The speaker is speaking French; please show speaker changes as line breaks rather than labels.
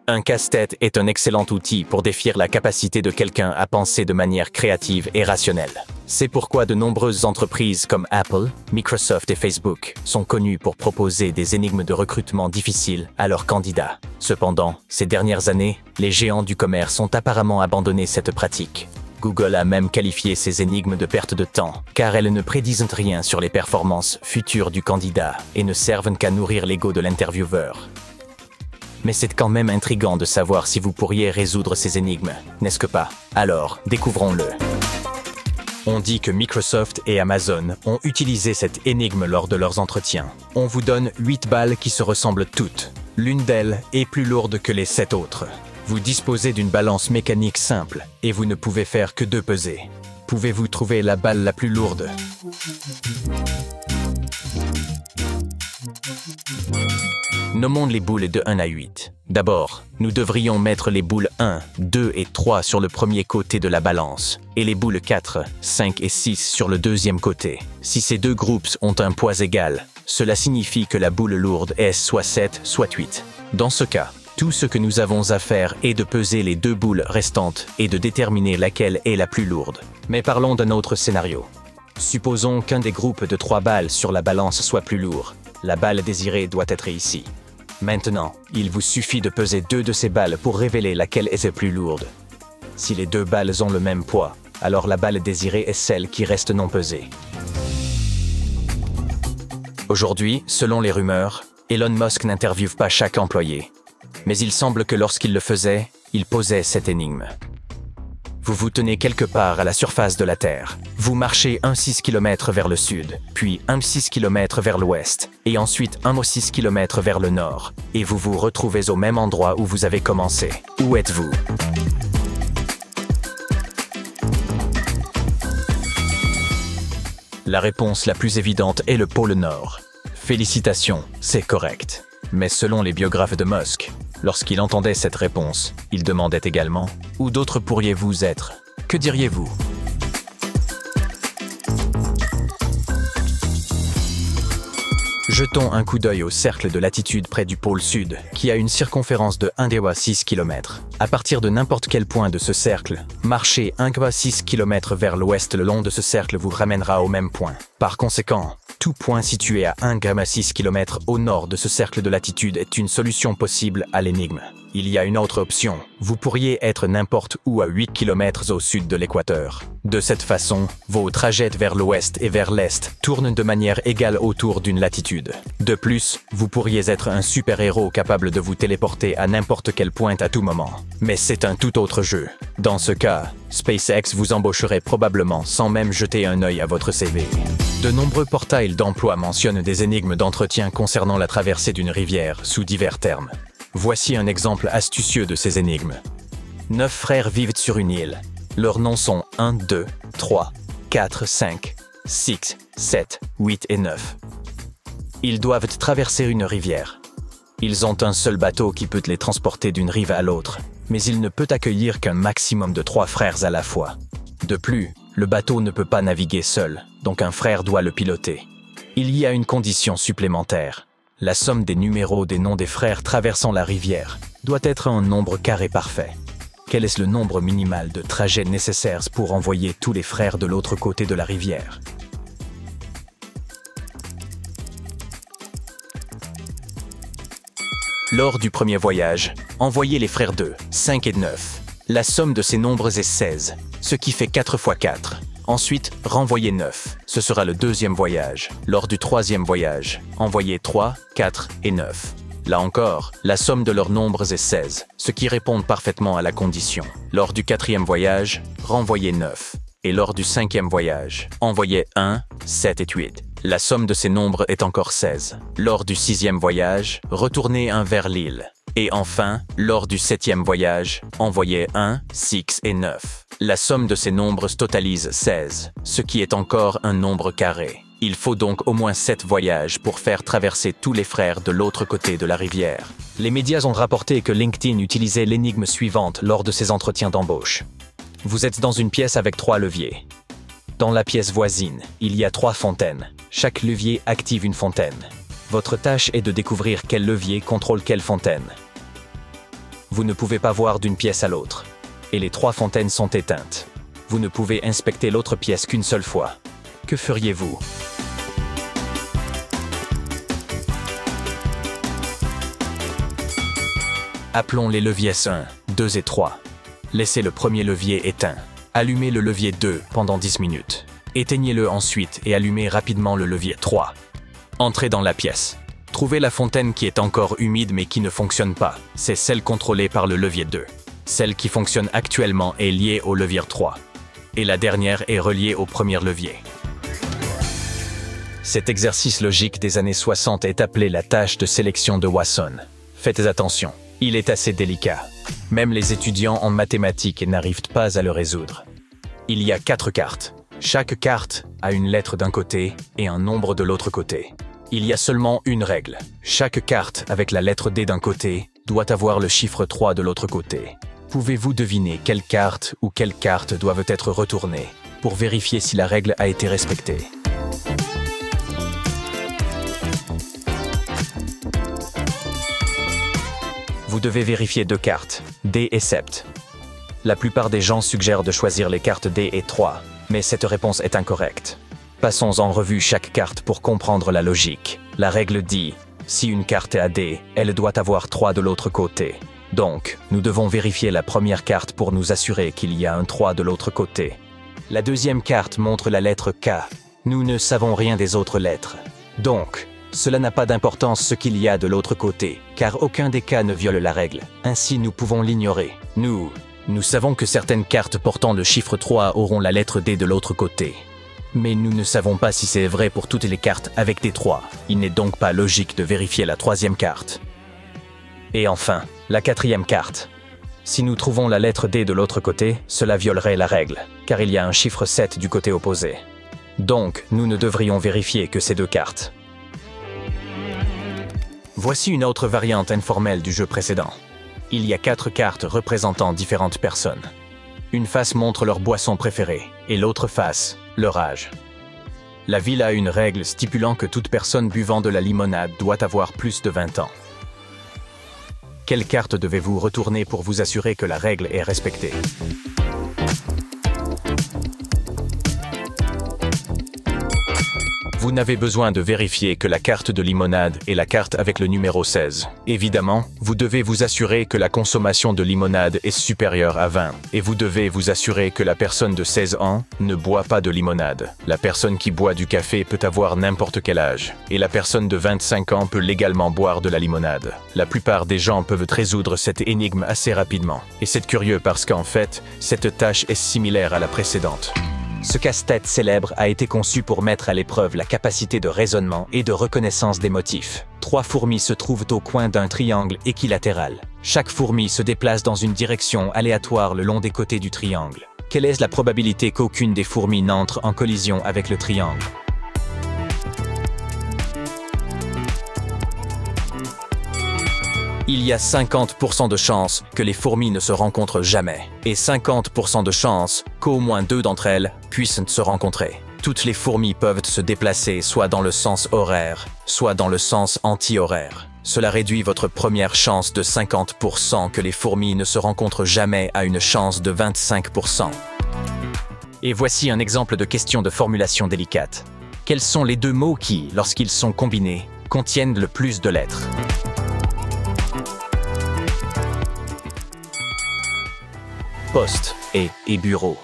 Un casse-tête est un excellent outil pour défier la capacité de quelqu'un à penser de manière créative et rationnelle. C'est pourquoi de nombreuses entreprises comme Apple, Microsoft et Facebook sont connues pour proposer des énigmes de recrutement difficiles à leurs candidats. Cependant, ces dernières années, les géants du commerce ont apparemment abandonné cette pratique. Google a même qualifié ces énigmes de perte de temps, car elles ne prédisent rien sur les performances futures du candidat et ne servent qu'à nourrir l'ego de l'intervieweur. Mais c'est quand même intriguant de savoir si vous pourriez résoudre ces énigmes, n'est-ce que pas? Alors, découvrons-le. On dit que Microsoft et Amazon ont utilisé cette énigme lors de leurs entretiens. On vous donne 8 balles qui se ressemblent toutes. L'une d'elles est plus lourde que les 7 autres. Vous disposez d'une balance mécanique simple et vous ne pouvez faire que 2 pesées. Pouvez-vous trouver la balle la plus lourde? Nommons les boules de 1 à 8. D'abord, nous devrions mettre les boules 1, 2 et 3 sur le premier côté de la balance, et les boules 4, 5 et 6 sur le deuxième côté. Si ces deux groupes ont un poids égal, cela signifie que la boule lourde est soit 7, soit 8. Dans ce cas, tout ce que nous avons à faire est de peser les 2 boules restantes et de déterminer laquelle est la plus lourde. Mais parlons d'un autre scénario. Supposons qu'un des groupes de 3 balles sur la balance soit plus lourd. La balle désirée doit être ici. Maintenant, il vous suffit de peser 2 de ces balles pour révéler laquelle est la plus lourde. Si les 2 balles ont le même poids, alors la balle désirée est celle qui reste non pesée. Aujourd'hui, selon les rumeurs, Elon Musk n'interviewe pas chaque employé. Mais il semble que lorsqu'il le faisait, il posait cette énigme. Vous vous tenez quelque part à la surface de la Terre. Vous marchez 6 km vers le sud, puis 6 km vers l'ouest, et ensuite 6 km vers le nord. Et vous vous retrouvez au même endroit où vous avez commencé. Où êtes-vous? La réponse la plus évidente est le pôle Nord. Félicitations, c'est correct. Mais selon les biographes de Musk, lorsqu'il entendait cette réponse, il demandait également « Où d'autres pourriez-vous être? Que diriez-vous » Jetons un coup d'œil au cercle de latitude près du pôle sud, qui a une circonférence de 1,6 km. À partir de n'importe quel point de ce cercle, marcher 1,6 km vers l'ouest le long de ce cercle vous ramènera au même point. Par conséquent, tout point situé à 1,6 km au nord de ce cercle de latitude est une solution possible à l'énigme. Il y a une autre option. Vous pourriez être n'importe où à 8 km au sud de l'équateur. De cette façon, vos trajets vers l'ouest et vers l'est tournent de manière égale autour d'une latitude. De plus, vous pourriez être un super-héros capable de vous téléporter à n'importe quel point à tout moment. Mais c'est un tout autre jeu. Dans ce cas, SpaceX vous embaucherait probablement sans même jeter un œil à votre CV. De nombreux portails d'emploi mentionnent des énigmes d'entretien concernant la traversée d'une rivière sous divers termes. Voici un exemple astucieux de ces énigmes. 9 frères vivent sur une île. Leurs noms sont 1, 2, 3, 4, 5, 6, 7, 8 et 9. Ils doivent traverser une rivière. Ils ont un seul bateau qui peut les transporter d'une rive à l'autre, mais il ne peut accueillir qu'un maximum de 3 frères à la fois. De plus, le bateau ne peut pas naviguer seul, donc un frère doit le piloter. Il y a une condition supplémentaire. La somme des numéros des noms des frères traversant la rivière doit être un nombre carré parfait. Quel est le nombre minimal de trajets nécessaires pour envoyer tous les frères de l'autre côté de la rivière? Lors du premier voyage, envoyez les frères 2, 5 et 9. La somme de ces nombres est 16, ce qui fait 4 x 4. Ensuite, renvoyez 9. Ce sera le deuxième voyage. Lors du troisième voyage, envoyez 3, 4 et 9. Là encore, la somme de leurs nombres est 16, ce qui répond parfaitement à la condition. Lors du quatrième voyage, renvoyez 9. Et lors du cinquième voyage, envoyez 1, 7 et 8. La somme de ces nombres est encore 16. Lors du sixième voyage, retournez 1 vers l'île. Et enfin, lors du septième voyage, envoyez 1, 6 et 9. La somme de ces nombres totalise 16, ce qui est encore un nombre carré. Il faut donc au moins 7 voyages pour faire traverser tous les frères de l'autre côté de la rivière. Les médias ont rapporté que LinkedIn utilisait l'énigme suivante lors de ses entretiens d'embauche. Vous êtes dans une pièce avec 3 leviers. Dans la pièce voisine, il y a 3 fontaines. Chaque levier active une fontaine. Votre tâche est de découvrir quel levier contrôle quelle fontaine. Vous ne pouvez pas voir d'une pièce à l'autre. Et les 3 fontaines sont éteintes. Vous ne pouvez inspecter l'autre pièce qu'une seule fois. Que feriez-vous? Appelons les leviers 1, 2 et 3. Laissez le premier levier éteint. Allumez le levier 2 pendant 10 minutes. Éteignez-le ensuite et allumez rapidement le levier 3. Entrez dans la pièce. Trouvez la fontaine qui est encore humide mais qui ne fonctionne pas. C'est celle contrôlée par le levier 2. Celle qui fonctionne actuellement est liée au levier 3. Et la dernière est reliée au premier levier. Cet exercice logique des années 60 est appelé la tâche de sélection de Wasson. Faites attention, il est assez délicat. Même les étudiants en mathématiques n'arrivent pas à le résoudre. Il y a 4 cartes. Chaque carte a une lettre d'un côté et un nombre de l'autre côté. Il y a seulement une règle. Chaque carte avec la lettre D d'un côté doit avoir le chiffre 3 de l'autre côté. Pouvez-vous deviner quelle carte ou quelles cartes doivent être retournées pour vérifier si la règle a été respectée? Vous devez vérifier 2 cartes, D et Sept. La plupart des gens suggèrent de choisir les cartes D et 3, mais cette réponse est incorrecte. Passons en revue chaque carte pour comprendre la logique. La règle dit, si une carte est à D, elle doit avoir 3 de l'autre côté. Donc, nous devons vérifier la première carte pour nous assurer qu'il y a un 3 de l'autre côté. La deuxième carte montre la lettre K. Nous ne savons rien des autres lettres. Donc, cela n'a pas d'importance ce qu'il y a de l'autre côté, car aucun des cas ne viole la règle. Ainsi, nous pouvons l'ignorer. Nous savons que certaines cartes portant le chiffre 3 auront la lettre D de l'autre côté. Mais nous ne savons pas si c'est vrai pour toutes les cartes avec des 3. Il n'est donc pas logique de vérifier la 3e carte. Et enfin, la 4e carte. Si nous trouvons la lettre D de l'autre côté, cela violerait la règle, car il y a un chiffre 7 du côté opposé. Donc, nous ne devrions vérifier que ces 2 cartes. Voici une autre variante informelle du jeu précédent. Il y a 4 cartes représentant différentes personnes. Une face montre leur boisson préférée, et l'autre face, leur âge. La ville a une règle stipulant que toute personne buvant de la limonade doit avoir plus de 20 ans. Quelle carte devez-vous retourner pour vous assurer que la règle est respectée? Vous n'avez besoin de vérifier que la carte de limonade est la carte avec le numéro 16. Évidemment, vous devez vous assurer que la consommation de limonade est supérieure à 20. Et vous devez vous assurer que la personne de 16 ans ne boit pas de limonade. La personne qui boit du café peut avoir n'importe quel âge. Et la personne de 25 ans peut légalement boire de la limonade. La plupart des gens peuvent résoudre cette énigme assez rapidement. Et c'est curieux parce qu'en fait, cette tâche est similaire à la précédente. Ce casse-tête célèbre a été conçu pour mettre à l'épreuve la capacité de raisonnement et de reconnaissance des motifs. 3 fourmis se trouvent au coin d'un triangle équilatéral. Chaque fourmi se déplace dans une direction aléatoire le long des côtés du triangle. Quelle est la probabilité qu'aucune des fourmis n'entre en collision avec le triangle? Il y a 50% de chances que les fourmis ne se rencontrent jamais, et 50% de chances qu'au moins 2 d'entre elles puissent se rencontrer. Toutes les fourmis peuvent se déplacer soit dans le sens horaire, soit dans le sens anti-horaire. Cela réduit votre première chance de 50% que les fourmis ne se rencontrent jamais à une chance de 25%. Et voici un exemple de question de formulation délicate. Quels sont les 2 mots qui, lorsqu'ils sont combinés, contiennent le plus de lettres? Poste et bureau.